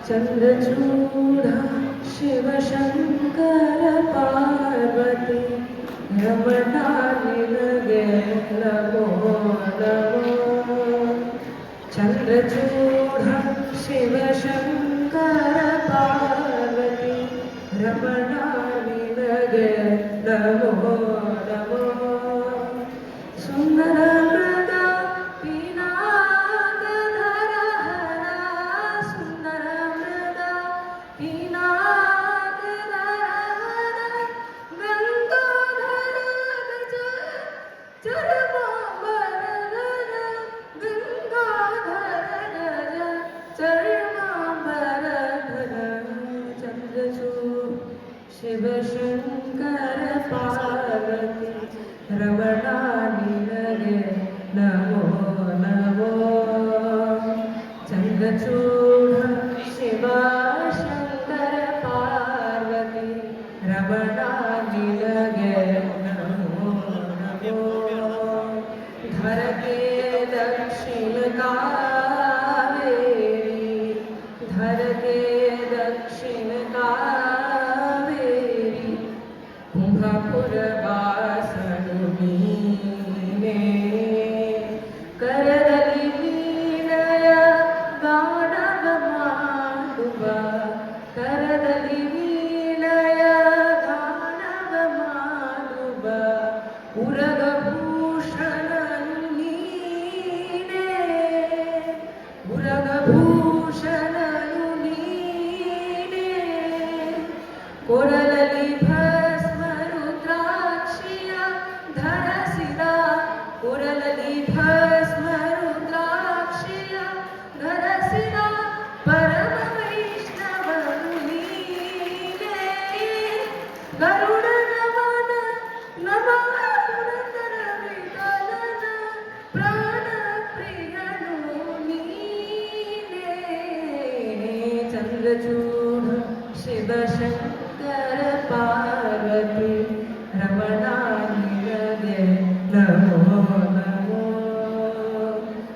चन्द्रचूड शिवशङ्कर पार्वती रमणा निनगे नमो नमो चन्द्रचूड शिवशङ्कर पार्वती रमणा निनगे नमो नमो सुन्दर मृगा पिनाकधर हर सुन्दर मृगा पिनाकधर हर गङ्गाधर गज चर्माम्बरधर गङ्गाधर गज चर्माम्बरधर चन्द्रचूड शिवशङ्कर पार्वती रमणा निनगे नमो नमो चन्द्रचूड शिवशङ्कर पार्वती रमणा निनगे नमो नमो धरके दक्षिण कावेरी धरके दक्षिण कावेरी कुम्भपुरवासनु ನೀನೇ ಕರದಲ್ಲಿ ವೀಣಯ ಗಾನವ ಮಾಡುವ ಕರದಲ್ಲಿ ವೀಣಯ ಗಾನವ ಮಾಡುವ ಉರಗಭೂಷಣನು ನೀನೇ ಉರಗಭೂಷಣನು ನೀನೇ ಕೊರಳಲಿ ಭಸ್ಮ ರುದ್ರಾಕ್ಷಿಯ ಧರಿಸಿದ ಕೊರಳಲಿ ಭಸ್ಮ ರುದ್ರಾಕ್ಷಿಯ ಧರಿಸಿದ ಪರಮ ವೈಷ್ಣವನು ನೀನೇ ಗರುಡ ನಮನ ನಮಃ ಪುರಂದರ ವಿಠಲನ ಪ್ರಾಣ ಪ್ರಿಯನು ನೀನೇ ಚಂದ್ರಚೂಡ ಶಿವಶಂಕರ ಪಾರ್ವತಿ ರಮಣಾ ನಿನಗೆ ನಮೋ ನಮೋ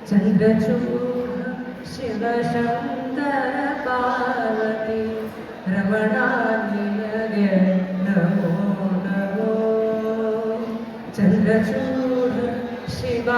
ಚಂದ್ರಚೂಡ ಶಿವಶಂಕರ ಪಾರ್ವತಿ ರಮಣಾ ನಿನಗೆ ನಮೋ ನಮೋ ಚಂದ್ರಚೂಡ ಶಿವ